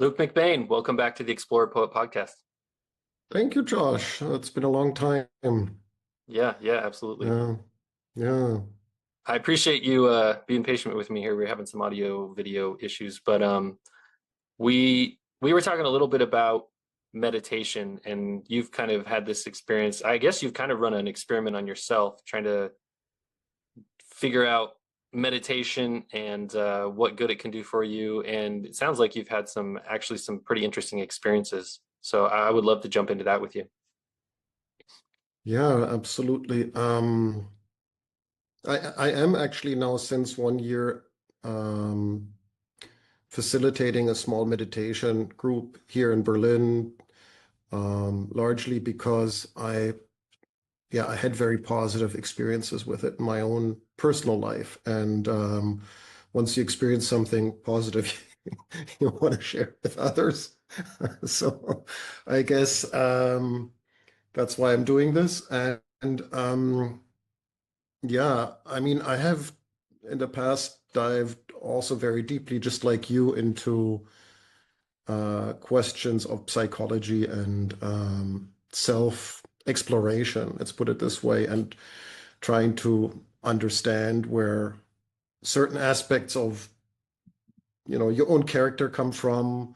Luke McBain, welcome back to the Explorer Poet podcast. Thank you, Josh. It's been a long time. Yeah, absolutely. Yeah, yeah. I appreciate you being patient with me here. We're having some audio video issues, but we were talking a little bit about meditation, and you've kind of had this experience. I guess you've kind of run an experiment on yourself, trying to figure out meditation and what good it can do for you. And it sounds like you've had some pretty interesting experiences. So I would love to jump into that with you. Yeah, absolutely. I am actually now since 1 year um, facilitating a small meditation group here in Berlin, largely because I had very positive experiences with it in my own personal life. And once you experience something positive, you want to share it with others. So I guess that's why I'm doing this. And yeah, I mean, I have in the past dived also very deeply, just like you, into questions of psychology and self-exploration, let's put it this way, and trying to understand where certain aspects of, your own character come from,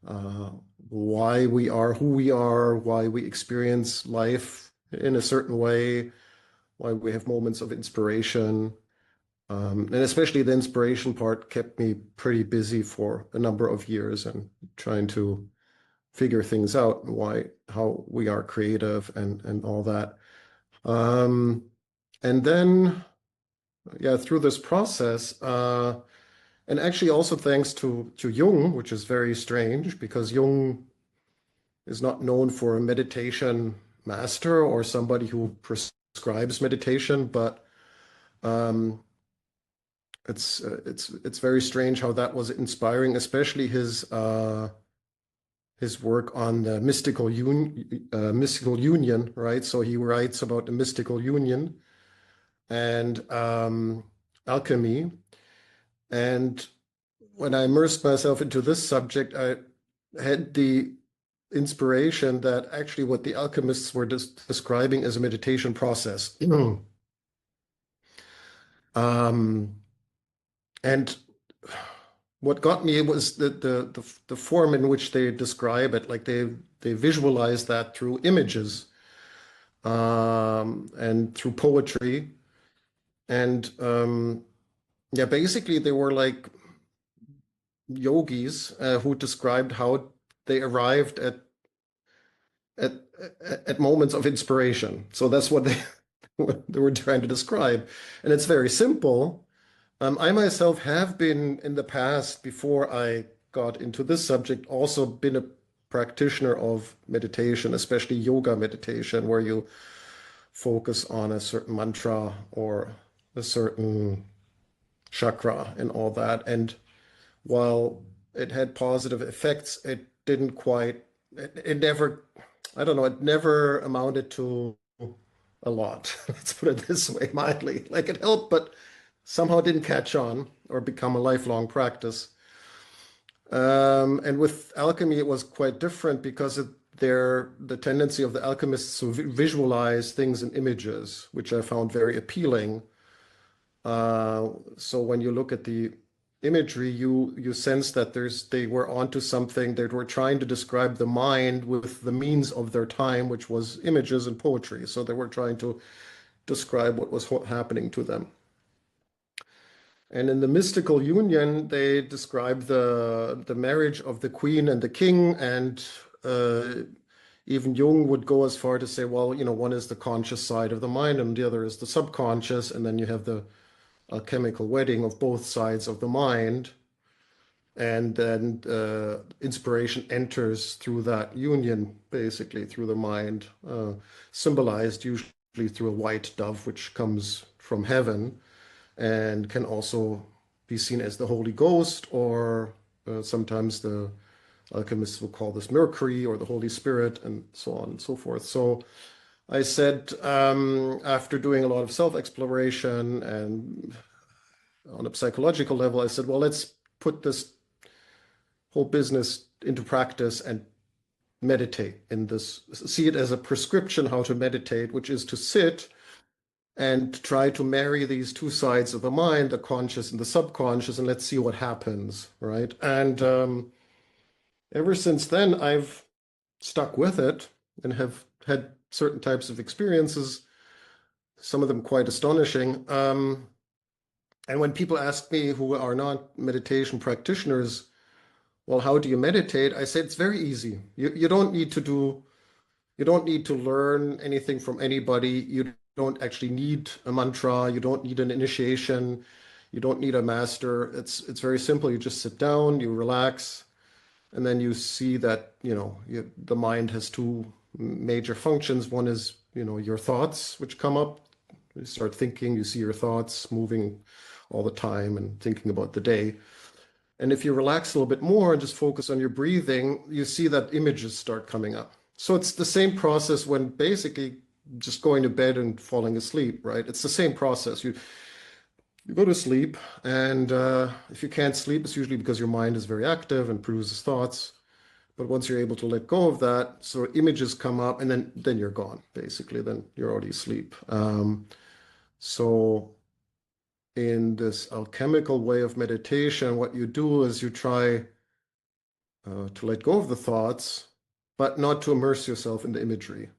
uh, why we are who we are, why we experience life in a certain way, why we have moments of inspiration. And especially the inspiration part kept me pretty busy for a number of years and trying to figure things out, how we are creative and all that. Um, and then, yeah, through this process, and actually also thanks to Jung, which is very strange because Jung is not known for a meditation master or somebody who prescribes meditation, but um, it's very strange how that was inspiring, especially his work on the mystical union, right? So he writes about the mystical union and alchemy. And when I immersed myself into this subject, I had the inspiration that actually what the alchemists were describing as a meditation process. Um, and what got me was the form in which they describe it, like they visualize that through images and through poetry. And yeah, basically they were like yogis who described how they arrived at at moments of inspiration. So that's what they what they were trying to describe, and it's very simple. I myself have been in the past, before I got into this subject, also been a practitioner of meditation, especially yoga meditation, where you focus on a certain mantra or a certain chakra and all that. And while it had positive effects, it didn't quite, it never, I don't know, it never amounted to a lot. Let's put it this way, mildly. Like it helped, but somehow it didn't catch on or become a lifelong practice. And with alchemy, it was quite different because the tendency of the alchemists to visualize things in images, which I found very appealing. So when you look at the imagery, you sense that they were onto something. They were trying to describe the mind with the means of their time, which was images and poetry. So they were trying to describe what was happening to them. And in the mystical union, they describe the marriage of the queen and the king, and even Jung would go as far to say, well, one is the conscious side of the mind, and the other is the subconscious, and then you have the alchemical wedding of both sides of the mind, and then inspiration enters through that union, basically through the mind, symbolized usually through a white dove, which comes from heaven and can also be seen as the Holy Ghost, or sometimes the alchemists will call this Mercury or the Holy Spirit, and so on and so forth. So I said, after doing a lot of self-exploration and on a psychological level, I said, well, let's put this whole business into practice and meditate in this, see it as a prescription how to meditate, which is to sit and try to marry these two sides of the mind, the conscious and the subconscious, and let's see what happens, right? And ever since then, I've stuck with it and have had certain types of experiences, some of them quite astonishing. And when people ask me who are not meditation practitioners, well, how do you meditate? I say it's very easy. You don't need to do, you don't need to learn anything from anybody. You don't actually need a mantra. You don't need an initiation. You don't need a master. It's very simple. You just sit down, you relax, and then you see that, the mind has two major functions. One is, your thoughts, which come up. You start thinking, you see your thoughts moving all the time and thinking about the day. And if you relax a little bit more and just focus on your breathing, you see that images start coming up. So it's the same process when basically just going to bed and falling asleep, right? It's the same process. You go to sleep, and if you can't sleep, it's usually because your mind is very active and produces thoughts. But once you're able to let go of that, so images come up, and then you're gone, basically. Then you're already asleep. So in this alchemical way of meditation, what you do is you try to let go of the thoughts, but not to immerse yourself in the imagery.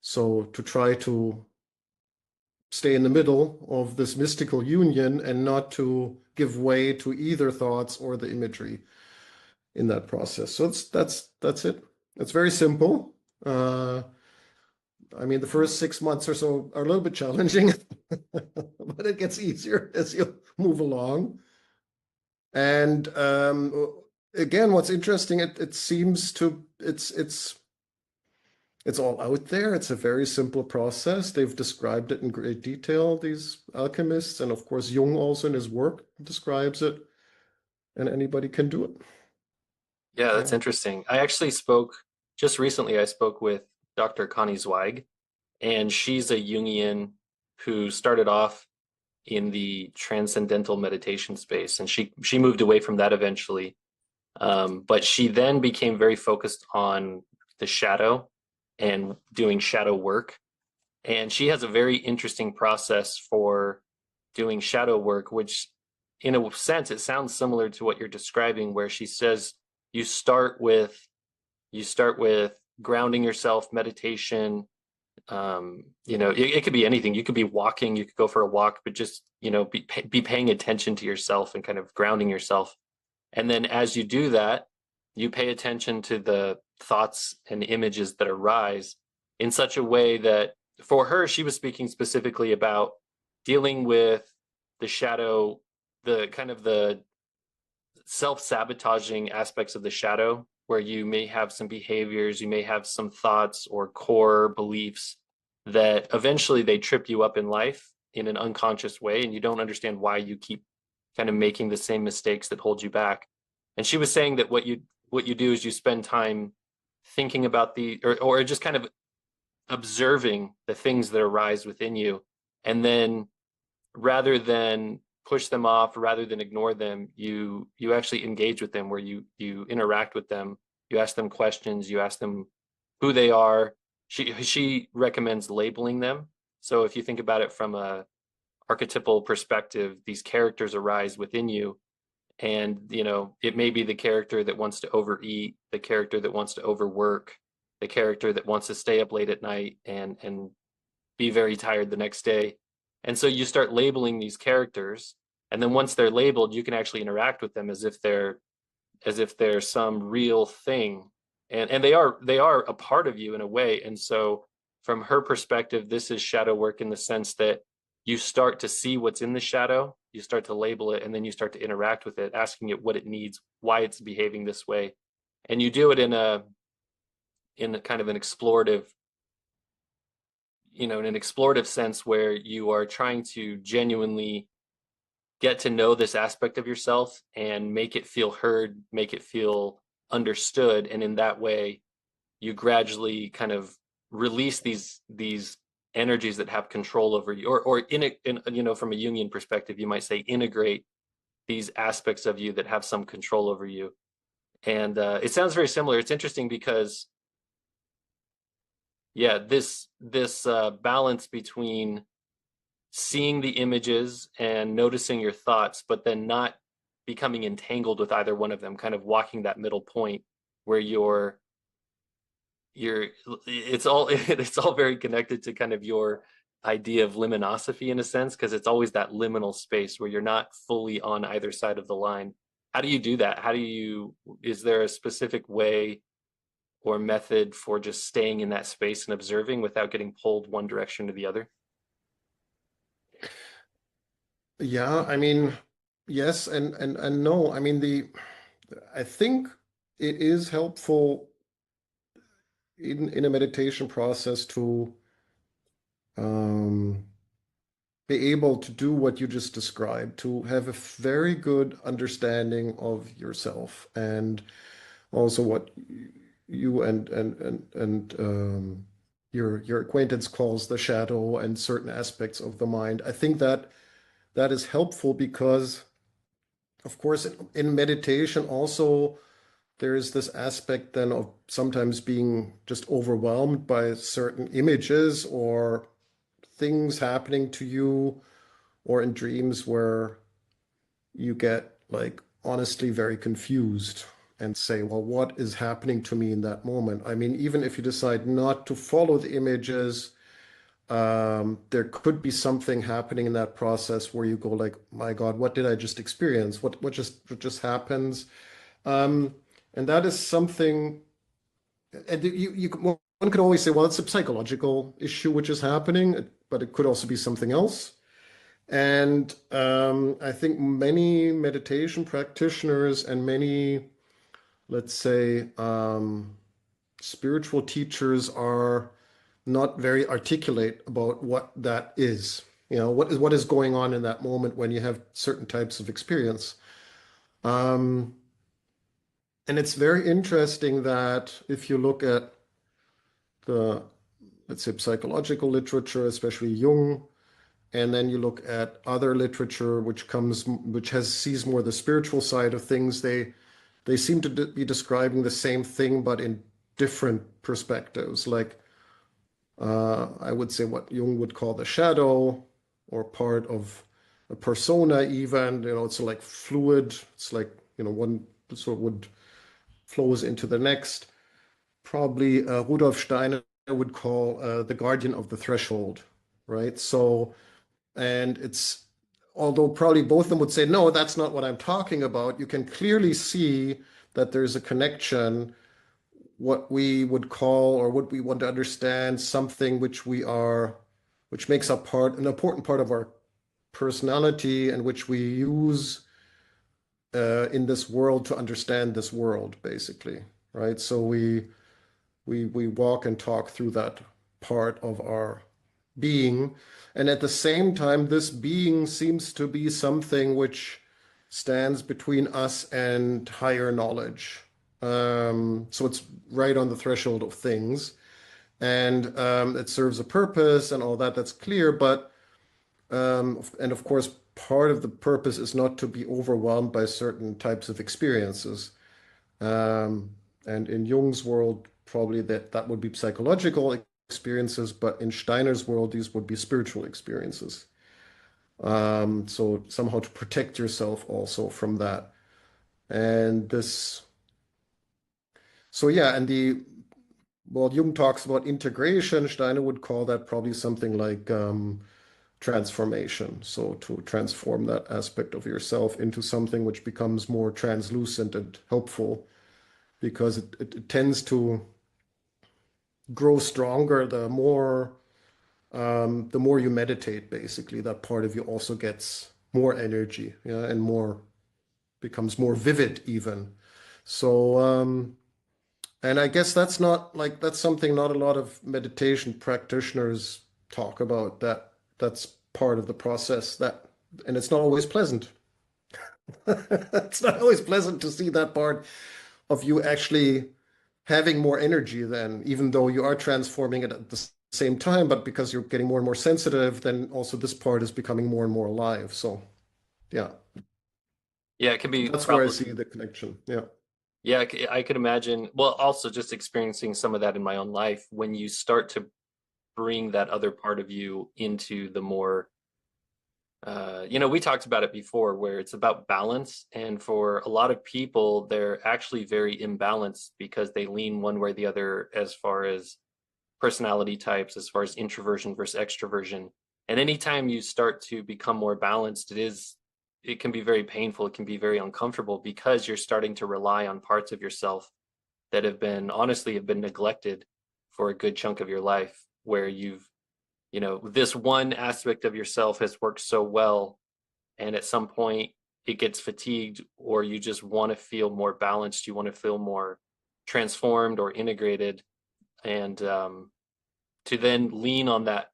So to try to stay in the middle of this mystical union and not to give way to either thoughts or the imagery in that process. So that's it. It's very simple. I mean, the first 6 months or so are a little bit challenging, but it gets easier as you move along. And again, what's interesting, it seems to it's all out there. It's a very simple process. They've described it in great detail, these alchemists, and of course Jung also in his work describes it, and anybody can do it. Yeah, that's Yeah. interesting. I actually spoke just recently, I spoke with Dr. Connie Zweig, and she's a Jungian who started off in the transcendental meditation space, and she moved away from that eventually. But she then became very focused on the shadow and doing shadow work. And she has a very interesting process for doing shadow work, which in a sense, it sounds similar to what you're describing, where she says you start with grounding yourself, meditation. It could be anything. You could be walking, you could go for a walk, but just, be paying attention to yourself and kind of grounding yourself. And then as you do that, you pay attention to the thoughts and images that arise in such a way that, for her, she was speaking specifically about dealing with the shadow, the kind of the self-sabotaging aspects of the shadow, where you may have some behaviors, you may have some thoughts or core beliefs that eventually they trip you up in life in an unconscious way, and you don't understand why you keep kind of making the same mistakes that hold you back. And she was saying that what you do is you spend time thinking about or just kind of observing the things that arise within you, and then rather than push them off, rather than ignore them, you actually engage with them, where you interact with them, you ask them questions, you ask them who they are. She recommends labeling them. So if you think about it from a archetypal perspective, these characters arise within you, and it may be the character that wants to overeat, the character that wants to overwork, the character that wants to stay up late at night and be very tired the next day. And so you start labeling these characters, and then once they're labeled, you can actually interact with them as if they're some real thing, and they are a part of you in a way. And so from her perspective, this is shadow work in the sense that you start to see what's in the shadow, you start to label it, and then you start to interact with it, asking it what it needs, why it's behaving this way. And you do it in a kind of an explorative, in an explorative sense, where you are trying to genuinely get to know this aspect of yourself and make it feel heard, make it feel understood. And in that way, you gradually kind of release these energies that have control over you, or from a Jungian perspective, you might say integrate these aspects of you that have some control over you. And it sounds very similar. It's interesting because yeah, this balance between seeing the images and noticing your thoughts, but then not becoming entangled with either one of them, kind of walking that middle point where you're it's all it's all very connected to kind of your idea of luminosity in a sense, because it's always that liminal space where you're not fully on either side of the line. How do you do that? How do you, is there a specific way or method for just staying in that space and observing without getting pulled one direction to the other? Yeah, I mean, yes and no. I mean, I think it is helpful in a meditation process to um, be able to do what you just described, to have a very good understanding of yourself and also what you and your acquaintance calls the shadow and certain aspects of the mind. I think that that is helpful because, of course, in meditation also there is this aspect then of sometimes being just overwhelmed by certain images or things happening to you or in dreams where you get like honestly very confused and say, well, what is happening to me in that moment? I mean, even if you decide not to follow the images, there could be something happening in that process where you go like, my God, what did I just experience? What just happens? Um, and that is something, and one could always say, well, it's a psychological issue which is happening, but it could also be something else. And I think many meditation practitioners and many, let's say, spiritual teachers are not very articulate about what that is. You know, what is going on in that moment when you have certain types of experience. Um, and it's very interesting that if you look at the, let's say, psychological literature, especially Jung, and then you look at other literature which has sees more the spiritual side of things, they seem to be describing the same thing but in different perspectives. Like I would say what Jung would call the shadow or part of a persona even, you know, it's like fluid. It's like, you know, one sort of would flows into the next. Probably Rudolf Steiner would call the guardian of the threshold, right? So, and it's, although probably both of them would say, no, that's not what I'm talking about, you can clearly see that there's a connection, what we would call or what we want to understand, something which we are, which makes up part, an important part of our personality and which we use in this world to understand this world, basically, right? So we walk and talk through that part of our being. And at the same time, this being seems to be something which stands between us and higher knowledge. So it's right on the threshold of things. And it serves a purpose and all that, that's clear. But, and of course, part of the purpose is not to be overwhelmed by certain types of experiences. Um, and in Jung's world, probably that would be psychological experiences, but in Steiner's world, these would be spiritual experiences. So somehow to protect yourself also from that. And this, so yeah, and well, Jung talks about integration. Steiner would call that probably something like transformation. So to transform that aspect of yourself into something which becomes more translucent and helpful because it tends to grow stronger the more you meditate, basically. That part of you also gets more energy, yeah, and more becomes more vivid even. So and I guess that's not like that's something not a lot of meditation practitioners talk about, that that's part of the process, that, and it's not always pleasant. It's not always pleasant to see that part of you actually having more energy then, even though you are transforming it at the same time, but because you're getting more and more sensitive, then also this part is becoming more and more alive. So yeah, Yeah, it can be that's where I probably see the connection. Yeah. Yeah, I could imagine. Well, also just experiencing some of that in my own life when you start to bring that other part of you into the more, we talked about it before where it's about balance. And for a lot of people, they're actually very imbalanced because they lean one way or the other as far as personality types, as far as introversion versus extroversion. And anytime you start to become more balanced, it can be very painful. It can be very uncomfortable because you're starting to rely on parts of yourself that have been neglected for a good chunk of your life, where this one aspect of yourself has worked so well, and at some point it gets fatigued, or you just want to feel more balanced, you want to feel more transformed or integrated, and to then lean on that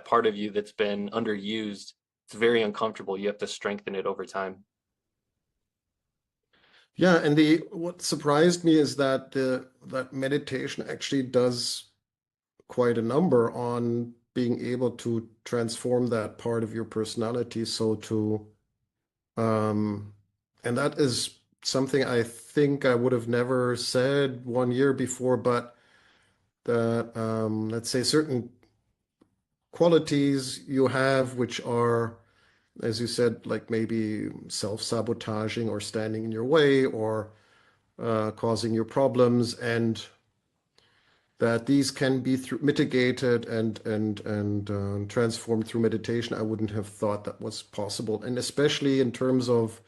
part of you that's been underused, it's very uncomfortable. You have to strengthen it over time. Yeah, and the what surprised me is that that meditation actually does quite a number on being able to transform that part of your personality. So to and that is something I think I would have never said 1 year before, but that let's say certain qualities you have which are, as you said, like maybe self-sabotaging or standing in your way or causing you problems, and that these can be mitigated and transformed through meditation. I wouldn't have thought that was possible, and especially in terms of,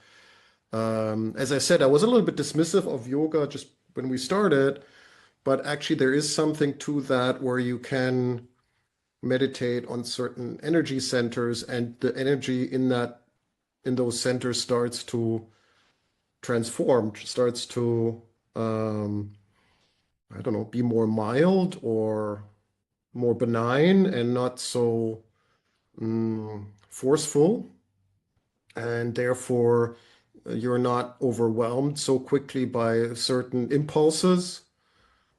as I said, I was a little bit dismissive of yoga just when we started, but actually there is something to that where you can meditate on certain energy centers, and the energy in those centers starts to transform, starts to I don't know, be more mild or more benign and not so forceful. And therefore, you're not overwhelmed so quickly by certain impulses,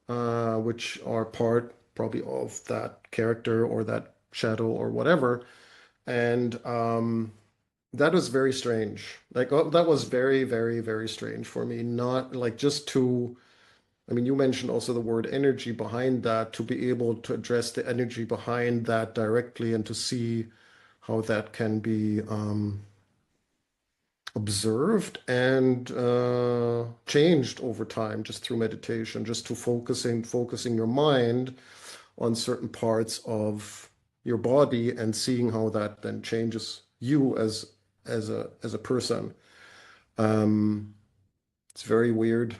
which are part probably of that character or that shadow or whatever. And that was very strange. Like, that was very, very, very strange for me. Not like just to, I mean, you mentioned also the word energy behind that, to be able to address the energy behind that directly and to see how that can be observed and changed over time just through meditation, just to focusing your mind on certain parts of your body and seeing how that then changes you as a person. Um, it's very weird,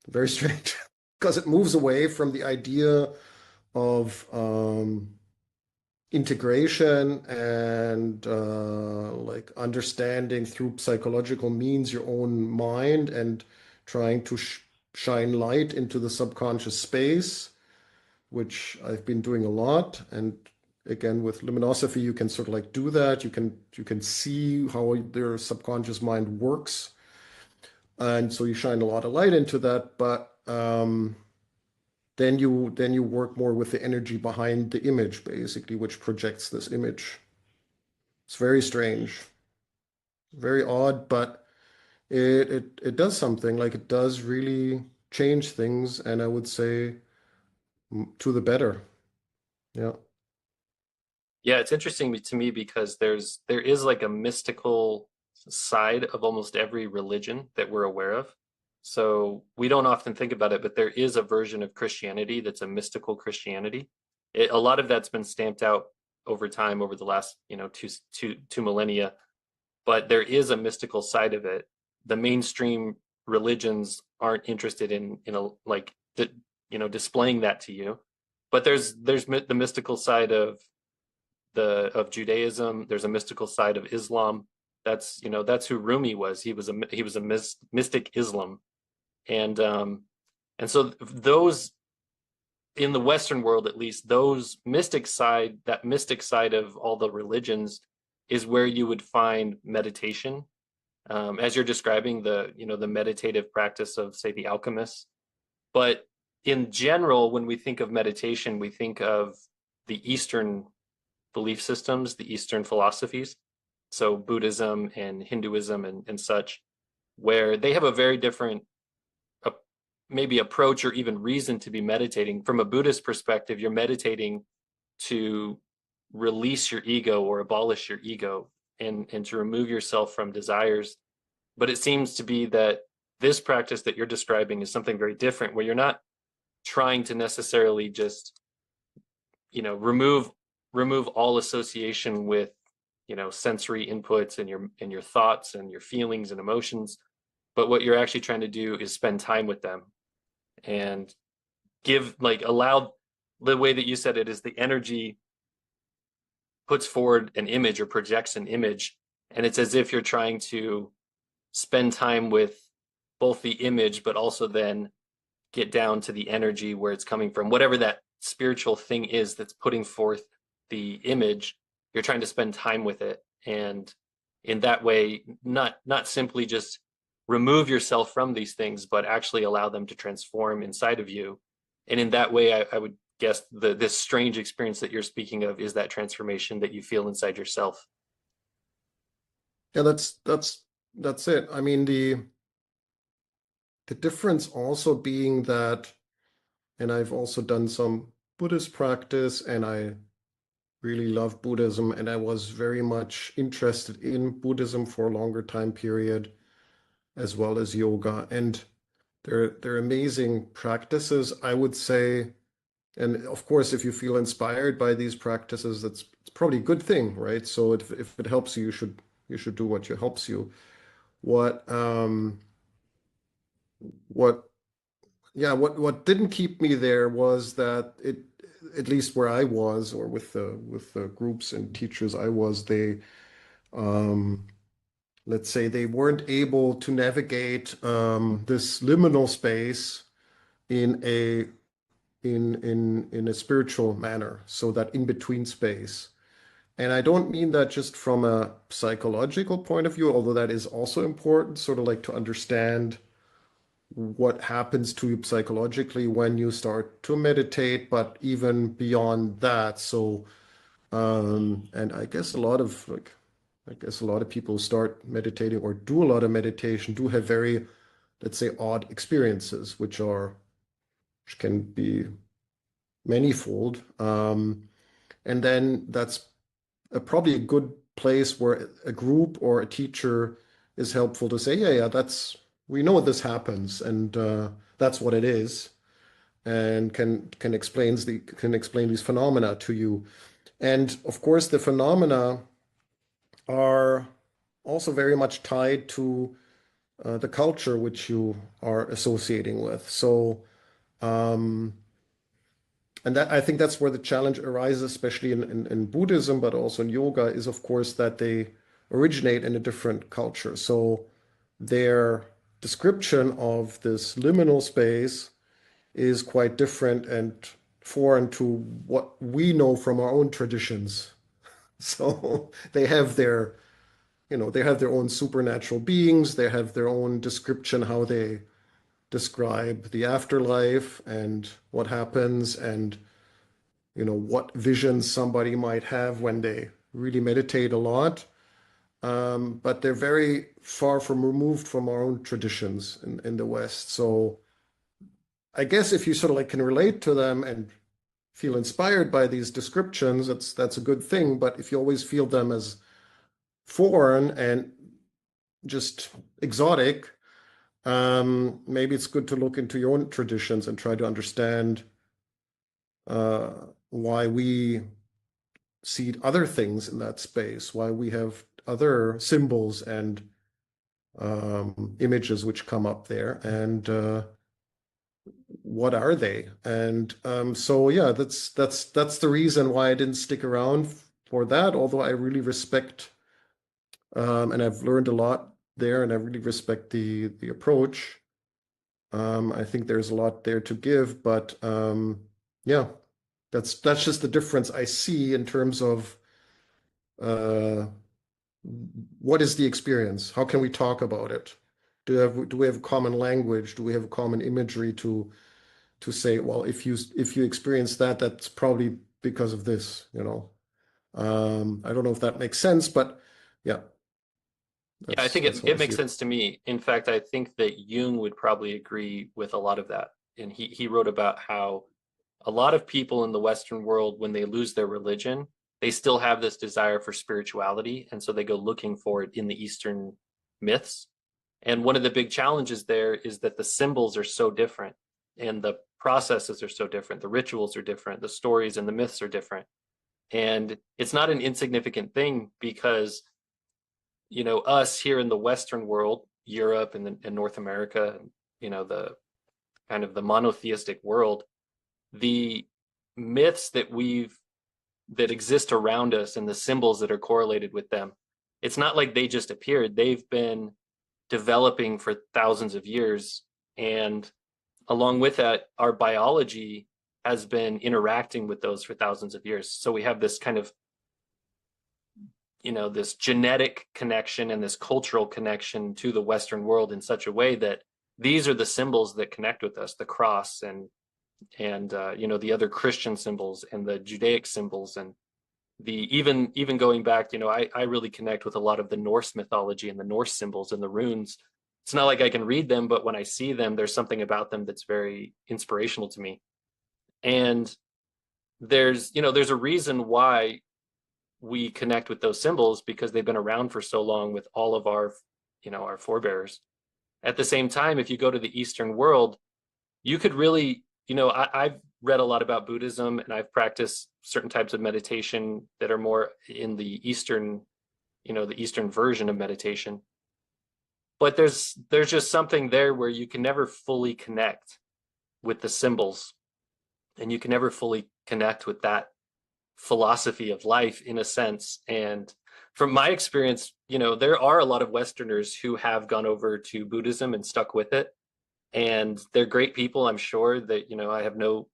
very strange, because it moves away from the idea of integration and like understanding through psychological means your own mind and trying to shine light into the subconscious space, which I've been doing a lot. And again, with luminosity, you can sort of like do that. You can see how their subconscious mind works, and so you shine a lot of light into that. But then you work more with the energy behind the image, basically, which projects this image. It's very strange, very odd, but it does something. Like, it does really change things, and I would say to the better. Yeah. Yeah, it's interesting to me because there is like a mystical side of almost every religion that we're aware of. So we don't often think about it, but there is a version of Christianity that's a mystical Christianity. A lot of that's been stamped out over time, over the last, two millennia, but there is a mystical side of it. The mainstream religions aren't interested in displaying that to you, but there's the mystical side of Judaism. There's a mystical side of Islam. That's who Rumi was. He was a mystic Islam, and so those, in the Western world at least, that mystic side of all the religions is where you would find meditation, as you're describing the meditative practice of, say, the alchemists. But in general, when we think of meditation, we think of the Eastern belief systems, the Eastern philosophies, so Buddhism and Hinduism and such, where they have a very different maybe approach or even reason to be meditating. From a Buddhist perspective, you're meditating to release your ego or abolish your ego, and to remove yourself from desires. But it seems to be that this practice that you're describing is something very different, where you're not trying to necessarily just, remove all association with, sensory inputs and your thoughts and your feelings and emotions. But what you're actually trying to do is spend time with them and allow, the way that you said it is the energy puts forward an image or projects an image, and it's as if you're trying to spend time with both the image but also then get down to the energy where it's coming from, whatever that spiritual thing is that's putting forth the image. You're trying to spend time with it, and in that way, not simply just remove yourself from these things, but actually allow them to transform inside of you. And in that way, I would guess this strange experience that you're speaking of is that transformation that you feel inside yourself. Yeah, that's it. I mean, the difference also being that, and I've also done some Buddhist practice, and I really love Buddhism, and I was very much interested in Buddhism for a longer time period, as well as yoga. And they're amazing practices, I would say. And of course, if you feel inspired by these practices, it's probably a good thing, right? So if it helps you, you should do what helps you. What what what didn't keep me there was that it, at least where I was, or with the groups and teachers I was, they um let's say they weren't able to navigate this liminal space in a spiritual manner, so that in between space. And I don't mean that just from a psychological point of view, although that is also important, sort of like to understand what happens to you psychologically when you start to meditate, but even beyond that. So, and I guess a lot of people start meditating or do a lot of meditation do have very, let's say, odd experiences, which can be manifold. And then that's probably a good place where a group or a teacher is helpful to say, yeah, we know this happens, and that's what it is, and can explain these phenomena to you. And of course, the phenomena are also very much tied to the culture which you are associating with. So, um, and that I think that's where the challenge arises, especially in Buddhism, but also in yoga, is of course that they originate in a different culture. So their description of this liminal space is quite different and foreign to what we know from our own traditions. So they have their own supernatural beings, they have their own description, how they describe the afterlife and what happens, and what visions somebody might have when they really meditate a lot. But they're very far from removed from our own traditions in the West. So I guess if you sort of like can relate to them and feel inspired by these descriptions, that's a good thing. But if you always feel them as foreign and just exotic, maybe it's good to look into your own traditions and try to understand uh, why we see other things in that space, why we have other symbols and images which come up there, and what are they? And so yeah, that's the reason why I didn't stick around for that. Although I really respect and I've learned a lot there, and I really respect the approach. I think there's a lot there to give, but yeah, that's just the difference I see in terms of uh, what is the experience? How can we talk about it? Do we have a common language? Do we have a common imagery to say, well, if you experience that, that's probably because of this, I don't know if that makes sense, but yeah, Yeah, I think That's how I it see makes it. sense to me. In fact, I think that Jung would probably agree with a lot of that. And he wrote about how a lot of people in the Western world, when they lose their religion, they still have this desire for spirituality. And so they go looking for it in the Eastern myths. And one of the big challenges there is that the symbols are so different and the processes are so different. The rituals are different. The stories and the myths are different. And it's not an insignificant thing because, us here in the Western world, Europe and North America, the kind of the monotheistic world, the myths that exist around us and the symbols that are correlated with them, it's not like they just appeared. They've been developing for thousands of years. And along with that, our biology has been interacting with those for thousands of years. So we have this kind of, this genetic connection and this cultural connection to the Western world in such a way that these are the symbols that connect with us, the cross and the other Christian symbols and the Judaic symbols and the even going back, I really connect with a lot of the Norse mythology and the Norse symbols and the runes. It's not like I can read them, but when I see them, there's something about them that's very inspirational to me. And there's a reason why we connect with those symbols because they've been around for so long with all of our forebears. At the same time, if you go to the Eastern world, you could really, I've read a lot about Buddhism and I've practiced certain types of meditation that are more in the Eastern version of meditation. But there's just something there where you can never fully connect with the symbols and you can never fully connect with that philosophy of life in a sense. And from my experience, there are a lot of Westerners who have gone over to Buddhism and stuck with it. And they're great people. I'm sure that, I have no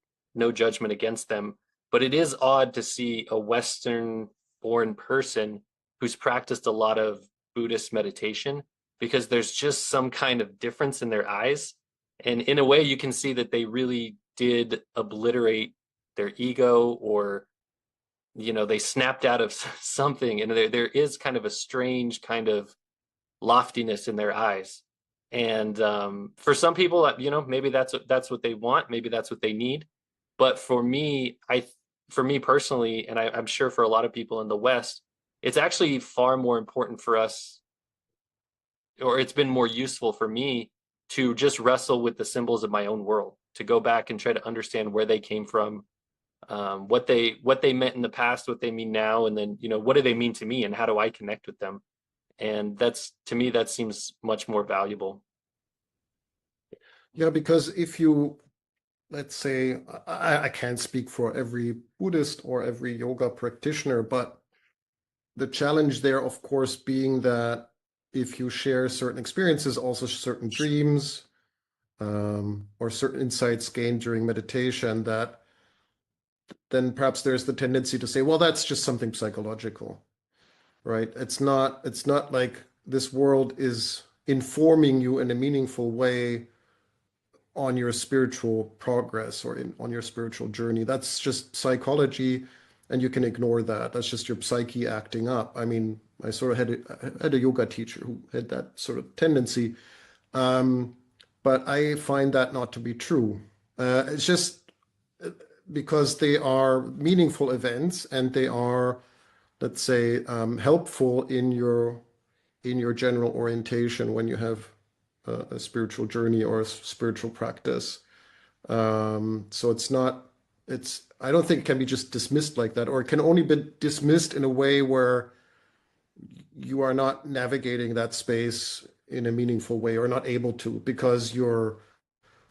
judgment against them. But it is odd to see a Western born person who's practiced a lot of Buddhist meditation because there's just some kind of difference in their eyes. And in a way, you can see that they really did obliterate their ego or they snapped out of something and there is kind of a strange kind of loftiness in their eyes. And for some people, maybe that's what they want, maybe that's what they need. But for me personally, and I'm sure for a lot of people in the West, it's actually far more important for us, or it's been more useful for me to just wrestle with the symbols of my own world, to go back and try to understand where they came from, what they meant in the past, what they mean now, and then what do they mean to me, and how do I connect with them? And that's to me that seems much more valuable. Yeah, because if you, let's say, I can't speak for every Buddhist or every yoga practitioner, but the challenge there, of course, being that if you share certain experiences, also certain dreams, or certain insights gained during meditation, that then perhaps there's the tendency to say, well, that's just something psychological, right? It's not like this world is informing you in a meaningful way on your spiritual progress or on your spiritual journey. That's just psychology, and you can ignore that. That's just your psyche acting up. I mean, I sort of had a yoga teacher who had that sort of tendency, um, but I find that not to be true. It's just because they are meaningful events and they are, let's say, helpful in your general orientation when you have a spiritual journey or a spiritual practice. So I don't think it can be just dismissed like that, or it can only be dismissed in a way where you are not navigating that space in a meaningful way or not able to because your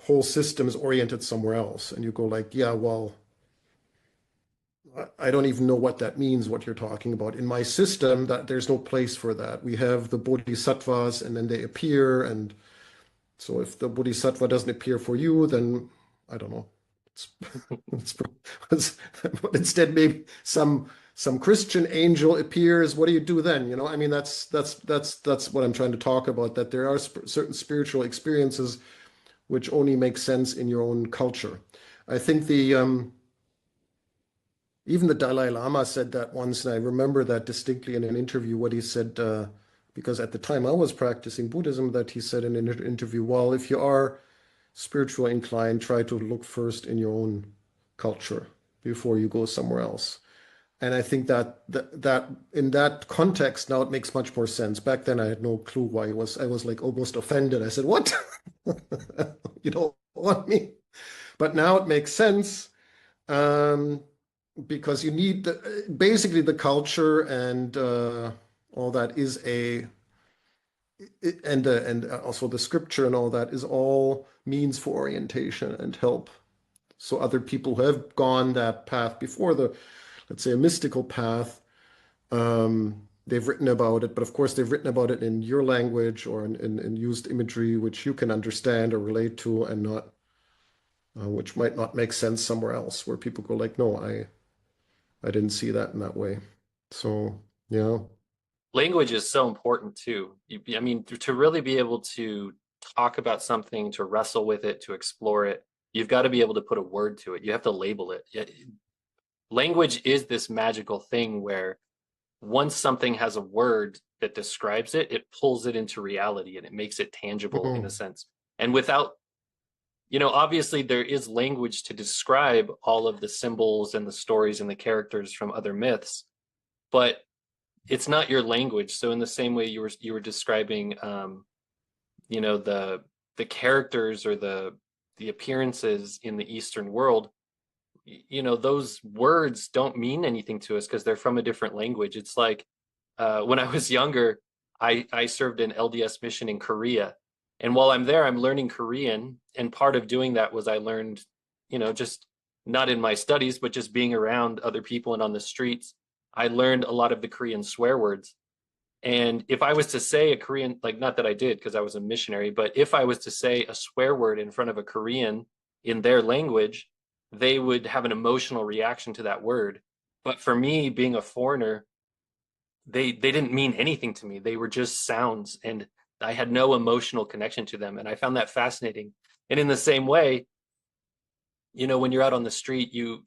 whole system is oriented somewhere else. And you go like, yeah, well, I don't even know what that means, what you're talking about. In my system, that there's no place for that. We have the bodhisattvas and then they appear. And so if the bodhisattva doesn't appear for you, then I don't know. It's, but instead, maybe some Christian angel appears. What do you do then? I mean, that's what I'm trying to talk about, that there are certain spiritual experiences which only make sense in your own culture. I think even the Dalai Lama said that once, and I remember that distinctly in an interview, what he said, because at the time I was practicing Buddhism, that he said in an interview, well, if you are spiritually inclined, try to look first in your own culture before you go somewhere else. And I think that in that context now it makes much more sense. Back then I had no clue why I was like almost offended. I said, "What? You don't want me?" But now it makes sense, um, because you need basically the culture and all that is and also the scripture and all that is all means for orientation and help. So other people who have gone that path before, let's say, a mystical path, they've written about it, but of course they've written about it in your language or in used imagery which you can understand or relate to, and not which might not make sense somewhere else where people go like, no, I didn't see that in that way. So yeah. Language is so important too. I mean, to really be able to talk about something, to wrestle with it, to explore it, you've got to be able to put a word to it. You have to label it. Language is this magical thing where once something has a word that describes it, it pulls it into reality and it makes it tangible in a Mhm. sense. And without, obviously there is language to describe all of the symbols and the stories and the characters from other myths, but it's not your language. So in the same way you were describing, the characters or the appearances in the Eastern world, those words don't mean anything to us because they're from a different language. It's like when I was younger, I served an LDS mission in Korea. And while I'm there, I'm learning Korean. And part of doing that was I learned, just not in my studies, but just being around other people and on the streets, I learned a lot of the Korean swear words. And if I was to say a Korean, like not that I did because I was a missionary, but if I was to say a swear word in front of a Korean in their language, they would have an emotional reaction to that word. But for me, being a foreigner, they didn't mean anything to me. They were just sounds, and I had no emotional connection to them. And I found that fascinating. And in the same way, when you're out on the street, you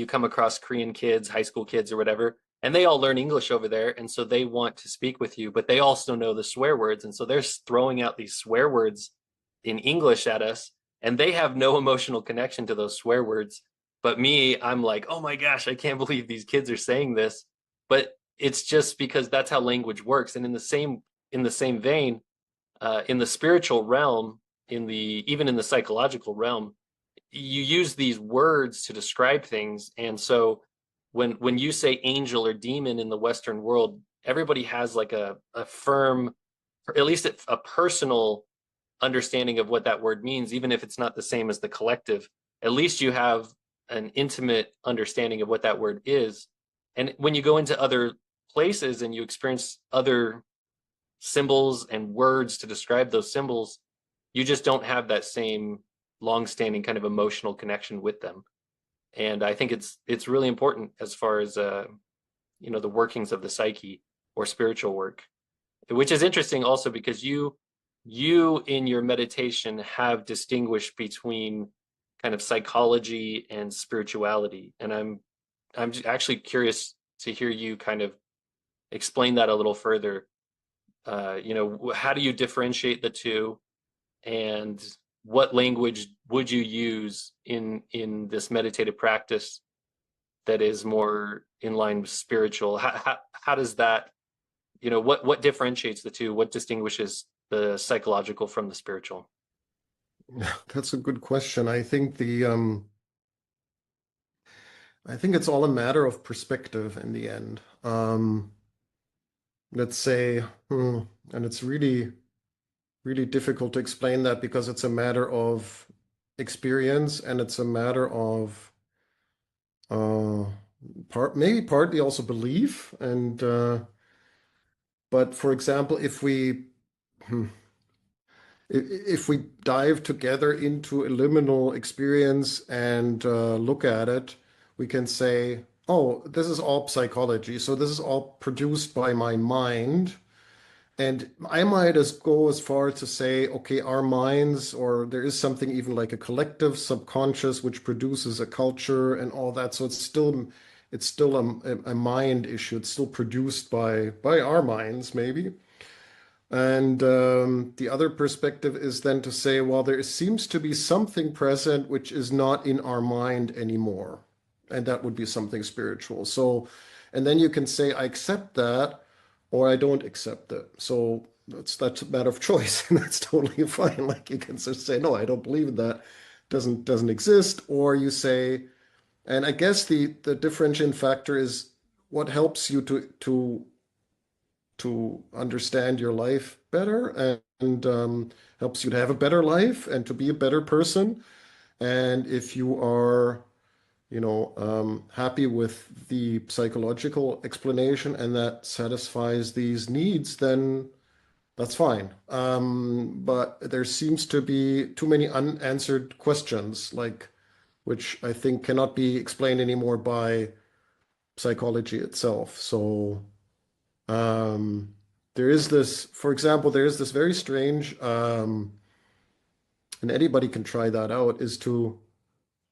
come across Korean kids, high school kids or whatever, and they all learn English over there, and so they want to speak with you, but they also know the swear words, and so they're throwing out these swear words in English at us, and they have no emotional connection to those swear words. But me, I'm like, oh my gosh, I can't believe these kids are saying this. But it's just because that's how language works. And in the same vein, in the spiritual realm, even in the psychological realm, you use these words to describe things. And so when you say angel or demon in the Western world, everybody has like a firm, or at least a personal understanding of what that word means, even if it's not the same as the collective. At least you have an intimate understanding of what that word is. And when you go into other places and you experience other symbols and words to describe those symbols, you just don't have that same long-standing kind of emotional connection with them. And I think it's really important as far as the workings of the psyche or spiritual work, which is interesting also because you in your meditation have distinguished between kind of psychology and spirituality. And I'm actually curious to hear you kind of explain that a little further. How do you differentiate the two, and what language would you use in this meditative practice that is more in line with spiritual? How does that, what differentiates the two? What distinguishes the psychological from the spiritual? That's a good question. I think it's all a matter of perspective in the end. Let's say, and it's really, really difficult to explain that because it's a matter of experience and it's a matter of uh, maybe partly also belief. And but for example, hmm, if we dive together into a liminal experience and look at it, we can say, oh, this is all psychology. So this is all produced by my mind. And I might as go as far to say, okay, our minds, or there is something even like a collective subconscious which produces a culture and all that. So it's still a mind issue. It's still produced by our minds, maybe. And the other perspective is then to say, well, there seems to be something present which is not in our mind anymore. And that would be something spiritual. So, and then you can say, I accept that, or I don't accept it. So that's a matter of choice, and that's totally fine. Like you can just say, no, I don't believe in that. Doesn't exist. Or you say, and I guess the differentiating factor is what helps you to understand your life better and helps you to have a better life and to be a better person. And if you are, happy with the psychological explanation and that satisfies these needs, then that's fine. But there seems to be too many unanswered questions, like which I think cannot be explained anymore by psychology itself. So um, there is this, for example, there is this very strange, and anybody can try that out, is to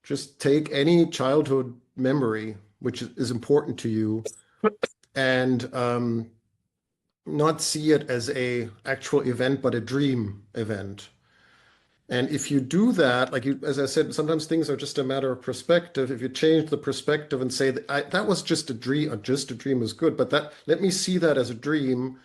just take any childhood memory which is important to you and not see it as a actual event, but a dream event. And if you do that, like you, as I said, sometimes things are just a matter of perspective. If you change the perspective and say that was just a dream, or just a dream is good, but that let me see that as a dream.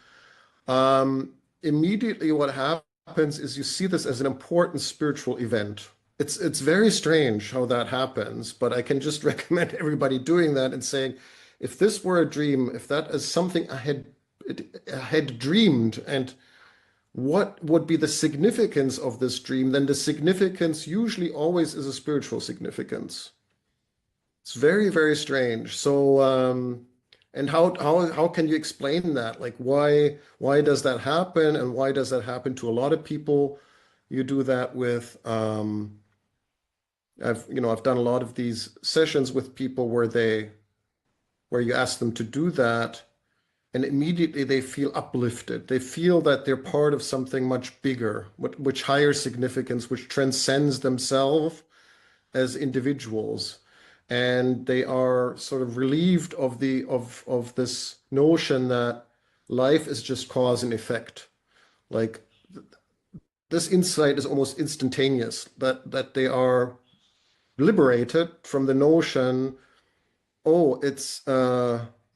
Immediately what happens is you see this as an important spiritual event. It's very strange how that happens, but I can just recommend everybody doing that and saying, if this were a dream, if that is something I had dreamed, and what would be the significance of this dream, then the significance usually always is a spiritual significance. It's very, very strange. So, and how can you explain that? Like, why does that happen, and why does that happen to a lot of people? You do that with, I've done a lot of these sessions with people where you ask them to do that, and immediately they feel uplifted. They feel that they're part of something much bigger, which higher significance, which transcends themselves as individuals, and they are sort of relieved of this notion that life is just cause and effect. Like this insight is almost instantaneous, that they are liberated from the notion, oh, it's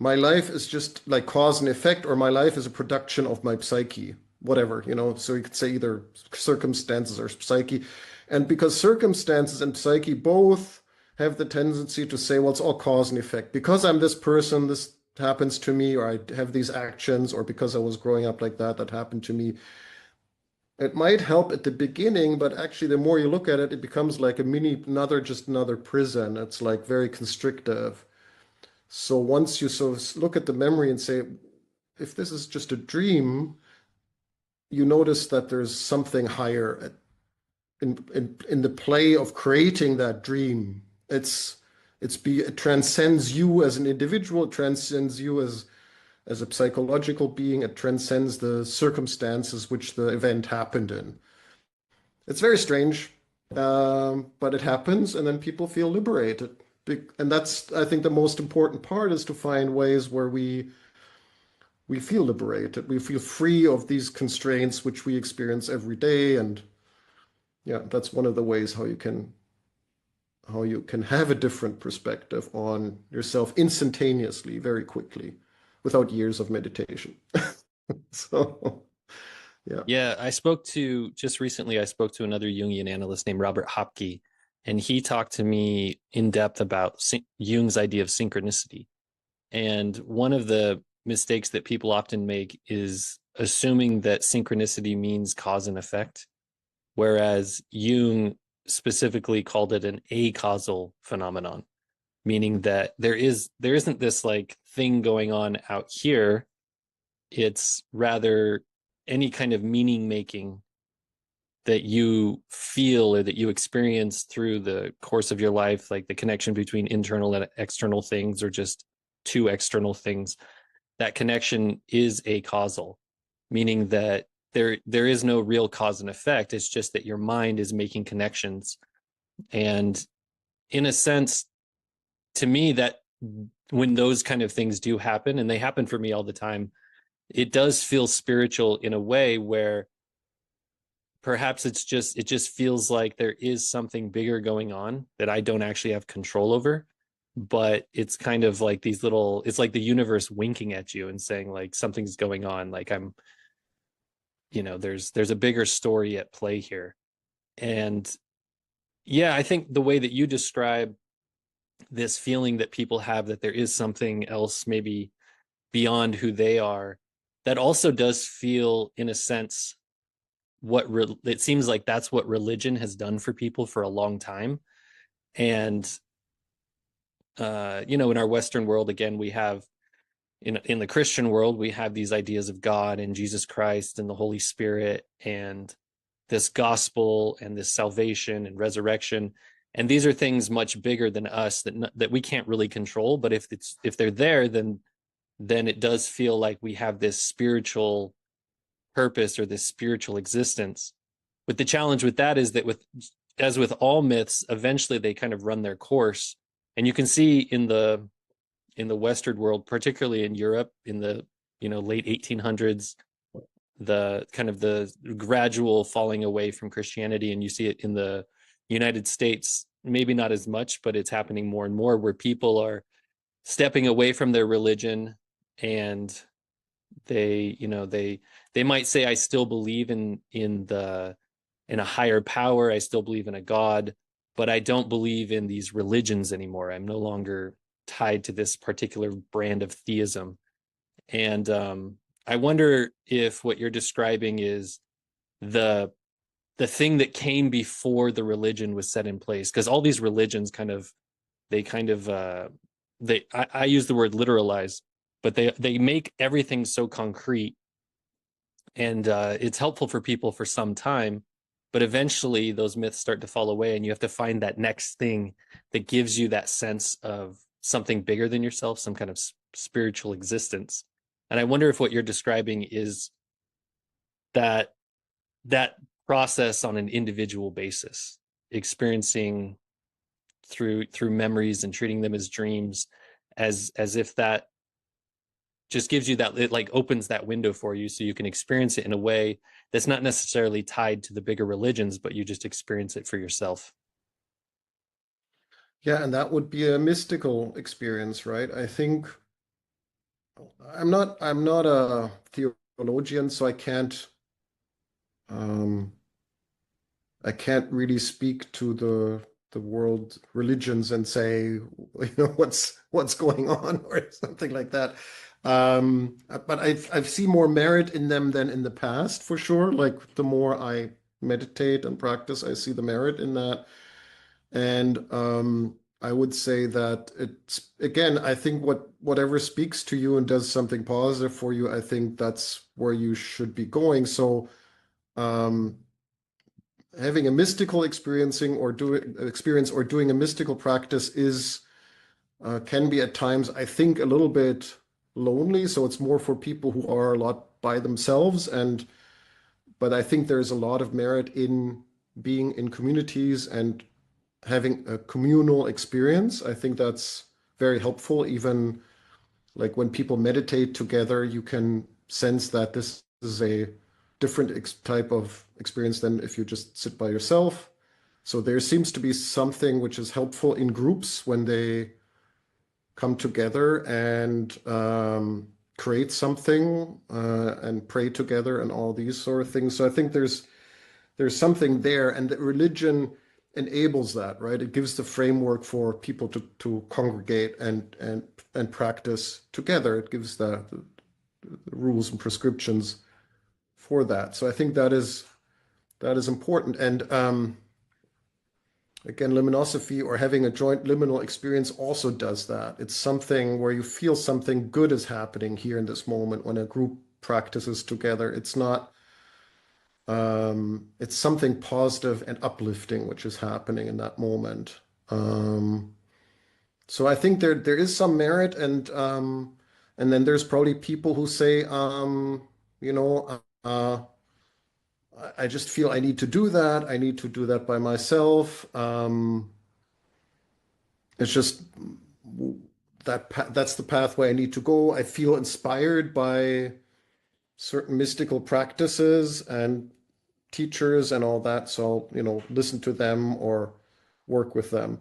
my life is just like cause and effect, or my life is a production of my psyche, whatever, So you could say either circumstances or psyche. And because circumstances and psyche both have the tendency to say, well, it's all cause and effect. Because I'm this person, this happens to me, or I have these actions, or because I was growing up like that, that happened to me. It might help at the beginning, but actually, the more you look at it, it becomes like just another prison. It's like very constrictive. So once you sort of look at the memory and say, if this is just a dream, you notice that there's something higher in the play of creating that dream. It transcends you as an individual, it transcends you as a psychological being, it transcends the circumstances which the event happened in. It's very strange, but it happens, and then people feel liberated. And that's, I think, the most important part is to find ways where we feel liberated, we feel free of these constraints which we experience every day. And yeah, that's one of the ways how you can have a different perspective on yourself instantaneously, very quickly, without years of meditation. So, yeah. Yeah, just recently, I spoke to another Jungian analyst named Robert Hopke, and he talked to me in depth about Jung's idea of synchronicity. And one of the mistakes that people often make is assuming that synchronicity means cause and effect, whereas Jung specifically called it an acausal phenomenon, meaning that there isn't this like thing going on out here. It's rather any kind of meaning making that you feel or that you experience through the course of your life, like the connection between internal and external things, or just two external things. That connection is acausal, meaning that there is no real cause and effect. It's just that your mind is making connections. And in a sense, to me, that when those kind of things do happen, and they happen for me all the time, it does feel spiritual in a way where perhaps it just feels like there is something bigger going on that I don't actually have control over. But it's kind of like these little, it's like the universe winking at you and saying like something's going on. Like I'm, there's a bigger story at play here. And yeah, I think the way that you describe this feeling that people have that there is something else maybe beyond who they are, that also does feel in a sense it seems like that's what religion has done for people for a long time. And in our Western world, again, we have in the Christian world, we have these ideas of God and Jesus Christ and the Holy Spirit and this gospel and this salvation and resurrection. And these are things much bigger than us that we can't really control. But if they're there, then it does feel like we have this spiritual purpose or this spiritual existence. But the challenge with that is that as with all myths, eventually they kind of run their course. And you can see in the Western world, particularly in Europe in the late 1800s, the kind of the gradual falling away from Christianity. And you see it in the United States, maybe not as much, but it's happening more and more, where people are stepping away from their religion, and they might say, I still believe in a higher power, I still believe in a God, but I don't believe in these religions anymore. I'm no longer tied to this particular brand of theism. And I wonder if what you're describing is the the thing that came before the religion was set in place, because all these religions they kind of I use the word literalize, but they make everything so concrete, and it's helpful for people for some time, but eventually those myths start to fall away, and you have to find that next thing that gives you that sense of something bigger than yourself, some kind of spiritual existence. And I wonder if what you're describing is that that process on an individual basis, experiencing through memories and treating them as dreams, as if that just gives you that, it like opens that window for you so you can experience it in a way that's not necessarily tied to the bigger religions, but you just experience it for yourself. Yeah, and that would be a mystical experience, right? I think I'm not a theologian, so um, I can't really speak to the world religions and say, what's going on or something like that. But I've seen more merit in them than in the past, for sure. Like the more I meditate and practice, I see the merit in that. And I would say that it's again, I think whatever speaks to you and does something positive for you, I think that's where you should be going. So um, having a mystical experience or doing a mystical practice is can be at times, I think, a little bit lonely. So it's more for people who are a lot by themselves. But I think there's a lot of merit in being in communities and having a communal experience. I think that's very helpful. Even like when people meditate together, you can sense that this is a different type of experience than if you just sit by yourself. So there seems to be something which is helpful in groups when they come together and create something and pray together and all these sort of things. So I think there's something there, and that religion enables that, right? It gives the framework for people to congregate and practice together. It gives the rules and prescriptions for that. So I think that is important. And again, luminosophy or having a joint liminal experience also does that. It's something where you feel something good is happening here in this moment when a group practices together. It's something positive and uplifting which is happening in that moment. So I think there is some merit, and then there's probably people who say, you know, I just feel I need to do that. I need to do that by myself. It's just that's the pathway I need to go. I feel inspired by certain mystical practices and teachers and all that. So, listen to them or work with them.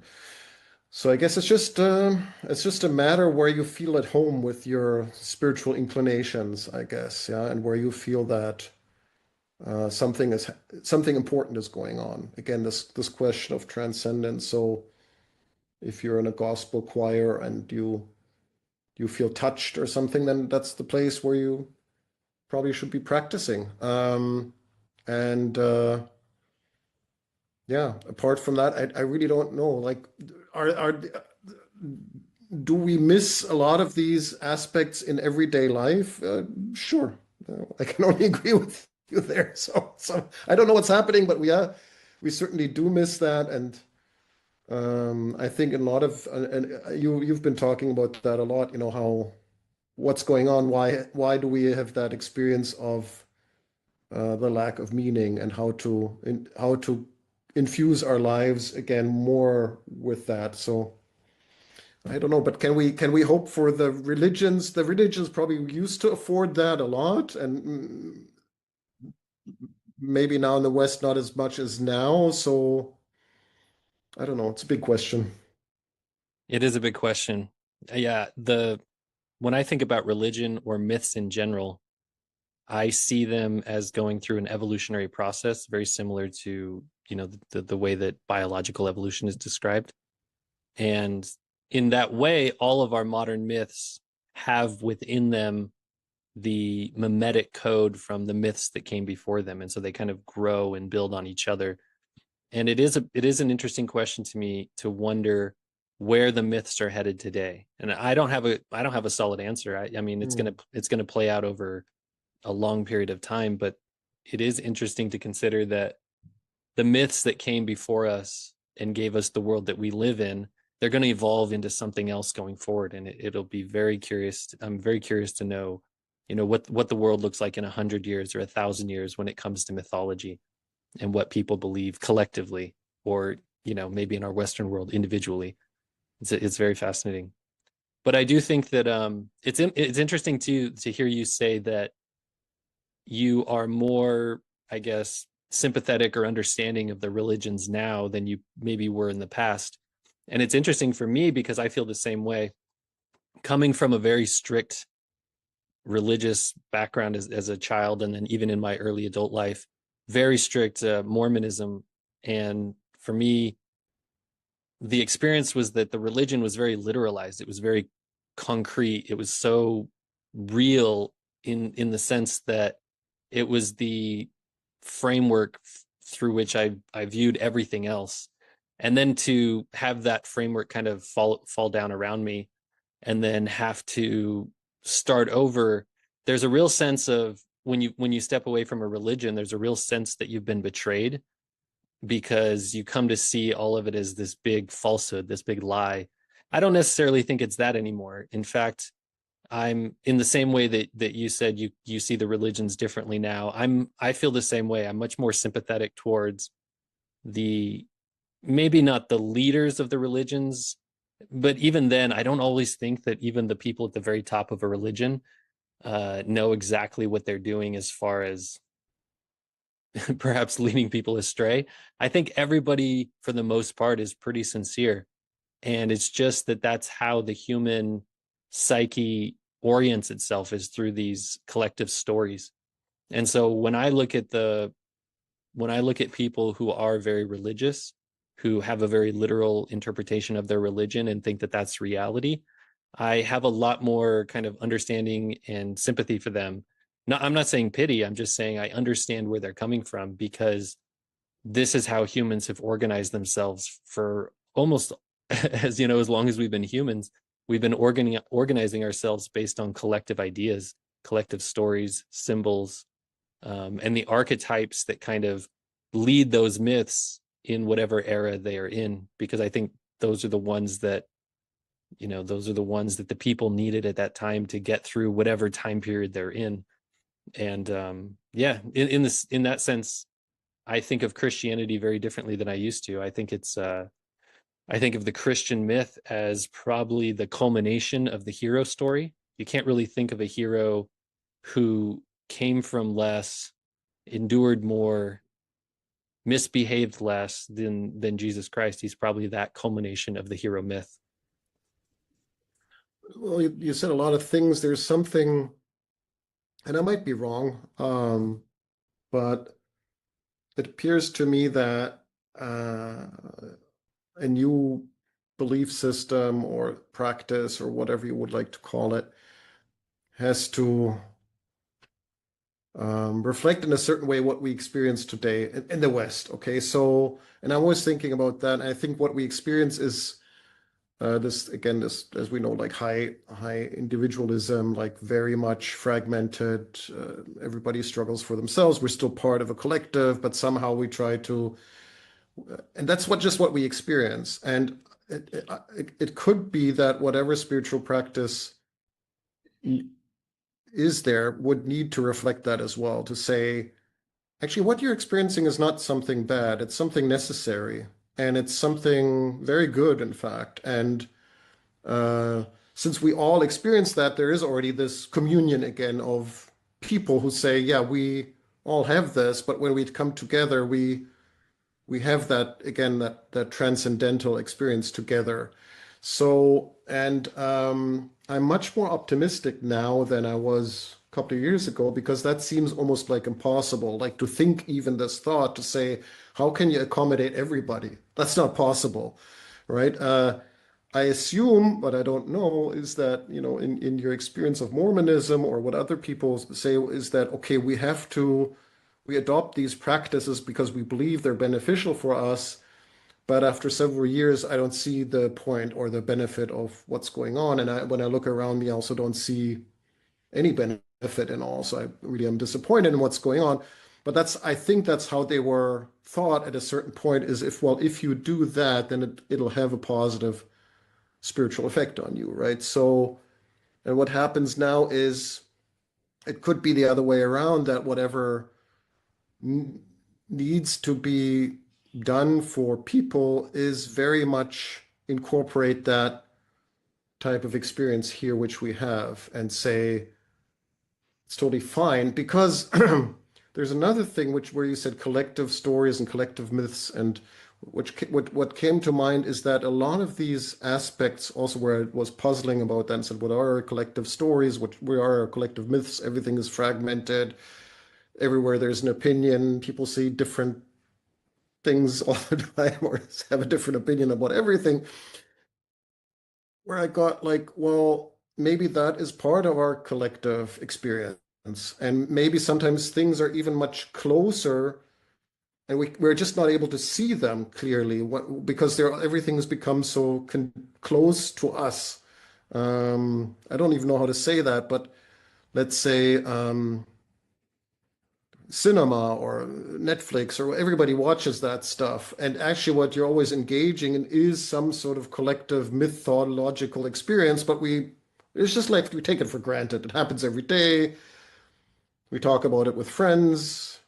So I guess it's just a matter where you feel at home with your spiritual inclinations, I guess, yeah, and where you feel that something important is going on. Again, this question of transcendence. So if you're in a gospel choir and you feel touched or something, then that's the place where you probably should be practicing. And yeah, apart from that, I really don't know. Like, are do we miss a lot of these aspects in everyday life? Sure. I can only agree with you there. So I don't know what's happening, but we certainly do miss that. And I think a lot of and you've been talking about that a lot. How what's going on? Why do we have that experience of the lack of meaning, and how to infuse our lives again more with that? So. I don't know, but can we hope for the religions? The religions probably used to afford that a lot, and maybe now in the West not as much as now. So I don't know. It's a big question. It is a big question. Yeah, the when I think about religion or myths in general, I see them as going through an evolutionary process, very similar to, the way that biological evolution is described. And in that way, all of our modern myths have within them the mimetic code from the myths that came before them. And so they kind of grow and build on each other. And it is an interesting question to me to wonder where the myths are headed today. And I don't have a solid answer. I mean, it's Hmm. gonna play out over a long period of time, but it is interesting to consider that the myths that came before us and gave us the world that we live in, they're going to evolve into something else going forward. And it'll be very curious. I'm very curious to know, what the world looks like in 100 years or 1,000 years when it comes to mythology and what people believe collectively, or, maybe in our Western world individually. It's very fascinating. But I do think that it's interesting to hear you say that you are more, I guess, sympathetic or understanding of the religions now than you maybe were in the past. And it's interesting for me because I feel the same way. Coming from a very strict religious background as a child, and then even in my early adult life, very strict Mormonism. And for me, the experience was that the religion was very literalized. It was very concrete. It was so real in the sense that it was the framework through which I viewed everything else. And then to have that framework kind of fall down around me, and then have to start over, there's a real sense of when you step away from a religion, there's a real sense that you've been betrayed, because you come to see all of it as this big falsehood, this big lie. I don't necessarily think it's that anymore. In fact, I'm in the same way that you said you see the religions differently now. I feel the same way. I'm much more sympathetic towards the, maybe not the leaders of the religions, but even then, I don't always think that even the people at the very top of a religion know exactly what they're doing as far as perhaps leading people astray. I think everybody, for the most part, is pretty sincere. And it's just that that's how the human psyche orients itself, is through these collective stories. And so when I look at people who are very religious, who have a very literal interpretation of their religion and think that that's reality, I have a lot more kind of understanding and sympathy for them. No, I'm not saying pity. I'm just saying I understand where they're coming from, because this is how humans have organized themselves for almost as long as we've been humans. We've been organizing ourselves based on collective ideas, collective stories, symbols, and the archetypes that kind of lead those myths in whatever era they are in. Because I think those are the ones that the people needed at that time to get through whatever time period they're in. And yeah, in that sense, I think of Christianity very differently than I used to. I think of the Christian myth as probably the culmination of the hero story. You can't really think of a hero who came from less, endured more, misbehaved less than Jesus Christ, he's probably that culmination of the hero myth. Well, you said a lot of things. There's something, and I might be wrong, but it appears to me that a new belief system or practice or whatever you would like to call it has to reflect in a certain way what we experience today in the West. Okay, so, and I'm always thinking about that. And I think what we experience is this again, this as we know, like high individualism, like very much fragmented. Everybody struggles for themselves. We're still part of a collective, but somehow we try to, and that's just what we experience. And it could be that whatever spiritual practice is there would need to reflect that as well, to say, actually, what you're experiencing is not something bad, it's something necessary, and it's something very good, in fact. And uh, since we all experience that, there is already this communion again of people who say, yeah, we all have this, but when we come together, we have that again, that transcendental experience together. So, and I'm much more optimistic now than I was a couple of years ago, because that seems almost like impossible. Like to think even this thought to say, how can you accommodate everybody? That's not possible, right? I assume, but I don't know, is that, in your experience of Mormonism or what other people say, is that, okay, we adopt these practices because we believe they're beneficial for us, but after several years, I don't see the point or the benefit of what's going on. And when I look around me, I also don't see any benefit in all. So I really am disappointed in what's going on. But I think that's how they were thought at a certain point, is if you do that, then it'll have a positive spiritual effect on you, right? So, and what happens now is it could be the other way around, that whatever needs to be done for people is very much incorporate that type of experience here, which we have, and say it's totally fine. Because there's another thing where you said collective stories and collective myths, and what came to mind is that a lot of these aspects also, where I was puzzling about that and said, what are our collective stories? What are our collective myths? Everything is fragmented. Everywhere there's an opinion. People see different things all the time, or have a different opinion about everything. Where I got like, well, maybe that is part of our collective experience. And maybe sometimes things are even much closer, and we're just not able to see them clearly, because everything has become so close to us. I don't even know how to say that, but let's say cinema or Netflix, or everybody watches that stuff. And actually, what you're always engaging in is some sort of collective mythological experience, but it's just like we take it for granted. It happens every day. We talk about it with friends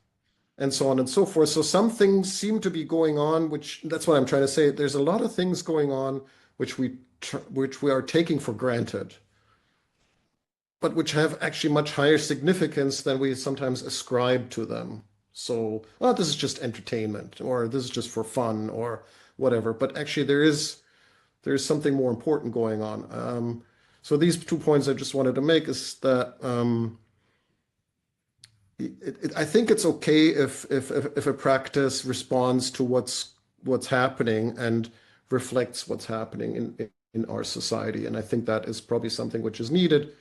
and so on and so forth. So some things seem to be going on, which that's what I'm trying to say. There's a lot of things going on which we are taking for granted, but which have actually much higher significance than we sometimes ascribe to them. So, oh, this is just entertainment, or this is just for fun, or whatever. But actually, there is something more important going on. So these 2 points I just wanted to make is that I think it's okay if a practice responds to what's happening and reflects what's happening in our society, and I think that is probably something which is needed.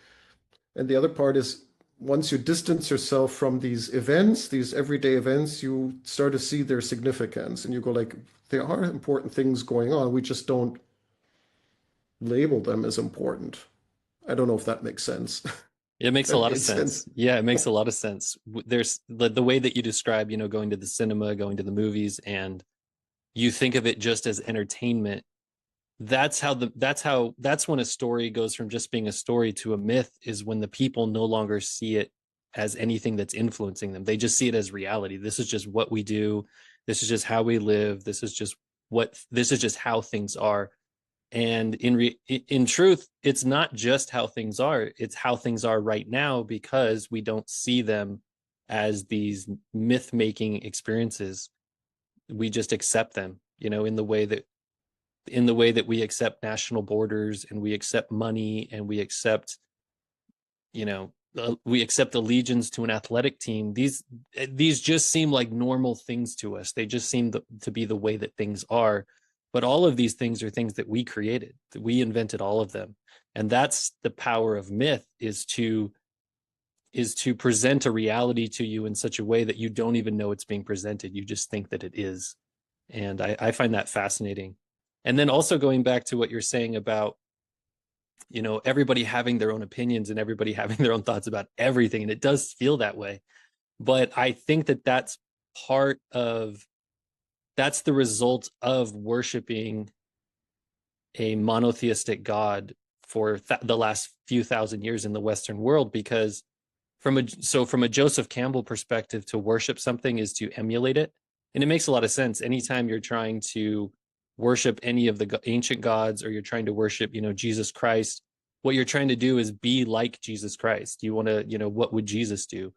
And the other part is, once you distance yourself from these events, these everyday events, you start to see their significance, and you go like, there are important things going on. We just don't label them as important. I don't know if that makes sense. It makes a That lot of made sense. sense. Yeah, it makes a lot of sense. There's the way that you describe, going to the cinema, going to the movies, and you think of it just as entertainment. That's when a story goes from just being a story to a myth, is when the people no longer see it as anything that's influencing them. They just see it as reality. This is just what we do. This is just how we live. This is just how things are. And in truth, it's not just how things are, it's how things are right now, because we don't see them as these myth making experiences. We just accept them, in the way that we accept national borders, and we accept money, and you know we accept allegiance to an athletic team. These just seem like normal things to us. They just seem to be the way that things are. But all of these things are things that we created, that we invented all of them. And that's the power of myth, is to present a reality to you in such a way that you don't even know it's being presented. You just think that it is. And I find that fascinating. And then also going back to what you're saying about, everybody having their own opinions and everybody having their own thoughts about everything. And it does feel that way. But I think that part of that's the result of worshiping a monotheistic God for the last few thousand years in the Western world. Because from a Joseph Campbell perspective, to worship something is to emulate it. And it makes a lot of sense. Anytime you're trying to worship any of the ancient gods, or you're trying to worship, Jesus Christ, what you're trying to do is be like Jesus Christ. You want to, what would Jesus do?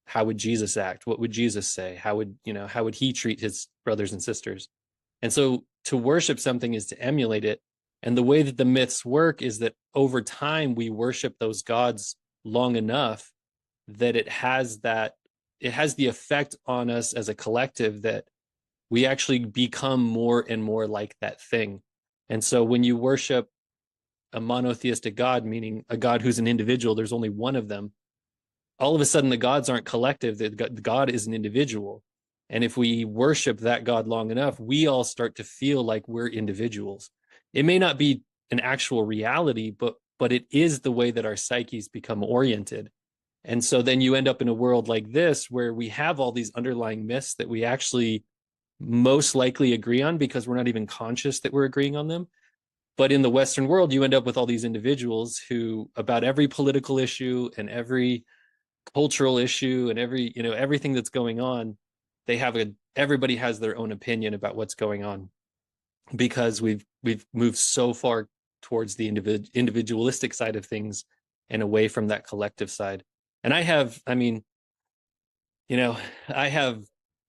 How would Jesus act? What would Jesus say? How would he treat his brothers and sisters? And so to worship something is to emulate it. And the way that the myths work is that over time we worship those gods long enough that it has the effect on us as a collective that we actually become more and more like that thing. And so when you worship a monotheistic God, meaning a God who's an individual, there's only one of them, all of a sudden the gods aren't collective, the God is an individual. And if we worship that God long enough, we all start to feel like we're individuals. It may not be an actual reality, but it is the way that our psyches become oriented. And so then you end up in a world like this, where we have all these underlying myths that we actually most likely agree on, because we're not even conscious that we're agreeing on them. But in the Western world, you end up with all these individuals who, about every political issue and every cultural issue and everything that's going on, everybody has their own opinion about what's going on, because we've moved so far towards the individualistic side of things and away from that collective side. And I have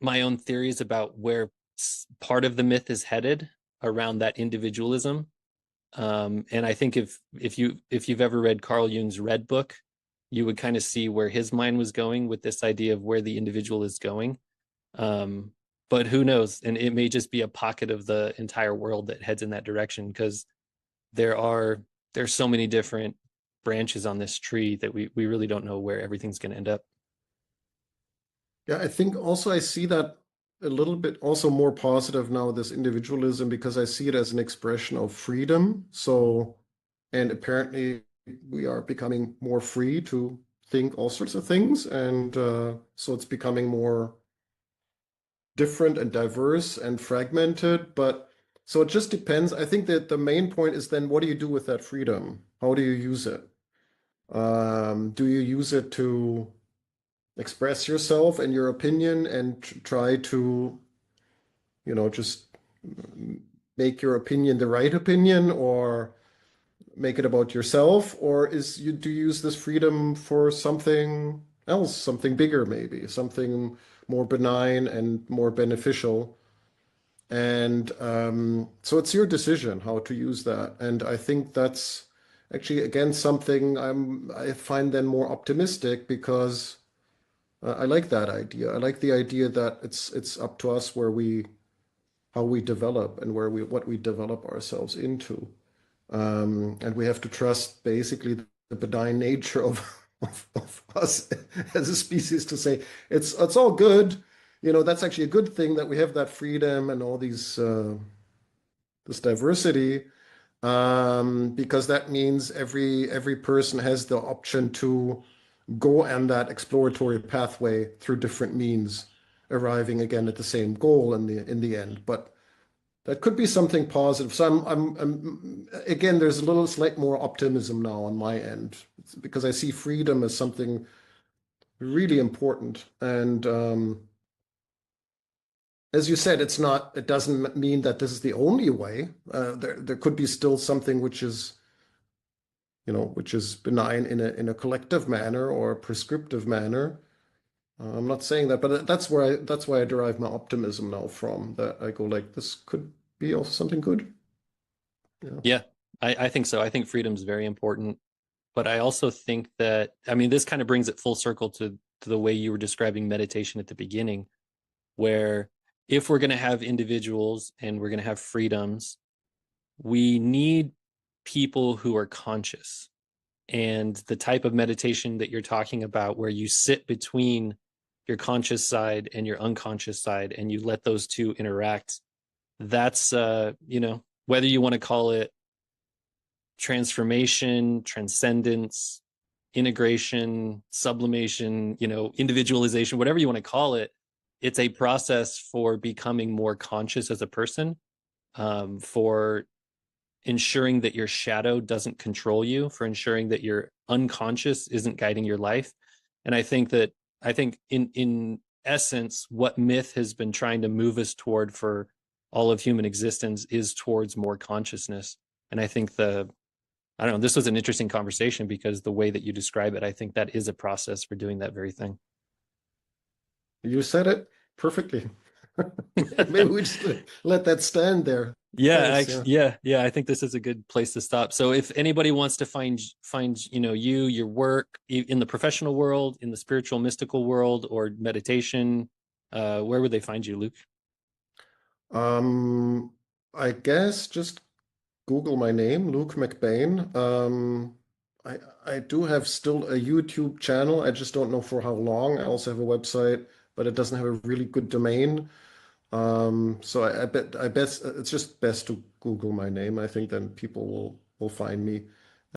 my own theories about where part of the myth is headed around that individualism. And I think if you've ever read Carl Jung's Red Book, you would kind of see where his mind was going with this idea of where the individual is going. But who knows? And it may just be a pocket of the entire world that heads in that direction, because there's so many different branches on this tree that we really don't know where everything's going to end up. Yeah, I think also I see that a little bit also more positive now, this individualism, because I see it as an expression of freedom. So, and apparently we are becoming more free to think all sorts of things. And so it's becoming more different and diverse and fragmented. But so it just depends. I think that the main point is then, what do you do with that freedom? How do you use it? Do you use it to express yourself and your opinion and try to, just make your opinion the right opinion, or make it about yourself? Or do you use this freedom for something else, something bigger, maybe something more benign and more beneficial? And so it's your decision how to use that. And I think that's actually, again, something I find then more optimistic, because I like that idea. I like the idea that it's up to us how we develop and what we develop ourselves into. And we have to trust basically the benign nature of us as a species to say it's all good. That's actually a good thing that we have that freedom and all this diversity, because that means every person has the option to go on that exploratory pathway through different means, arriving again at the same goal in the end. But that could be something positive. So again, there's a little slight more optimism now on my end, because I see freedom as something really important. And as you said, it's not, it doesn't mean that this is the only way. There could be still something which is, which is benign in a collective manner or a prescriptive manner. I'm not saying that, but that's why I derive my optimism now from, that I go like, this could be also something good. Yeah. Yeah, I think so. I think freedom is very important. But I also think that, I mean, this kind of brings it full circle to the way you were describing meditation at the beginning, where if we're going to have individuals and we're going to have freedoms, we need people who are conscious. And the type of meditation that you're talking about, where you sit between your conscious side and your unconscious side and you let those two interact, that's, whether you want to call it transformation, transcendence, integration, sublimation, individualization, whatever you want to call it, it's a process for becoming more conscious as a person, for ensuring that your shadow doesn't control you, for ensuring that your unconscious isn't guiding your life. And I think in essence, what myth has been trying to move us toward for all of human existence is towards more consciousness. And I don't know, this was an interesting conversation because the way that you describe it, I think that is a process for doing that very thing. You said it perfectly. Maybe we just let that stand there. Yeah, Thanks. actually, Yeah. yeah. I think this is a good place to stop. So if anybody wants to find you, your work in the professional world, in the spiritual mystical world, or meditation, where would they find you, Luke? Um, I guess just Google my name, Luke McBain. I do have still a YouTube channel. I just don't know for how long. I also have a website, but it doesn't have a really good domain. So I bet it's just best to Google my name. I think then people will find me.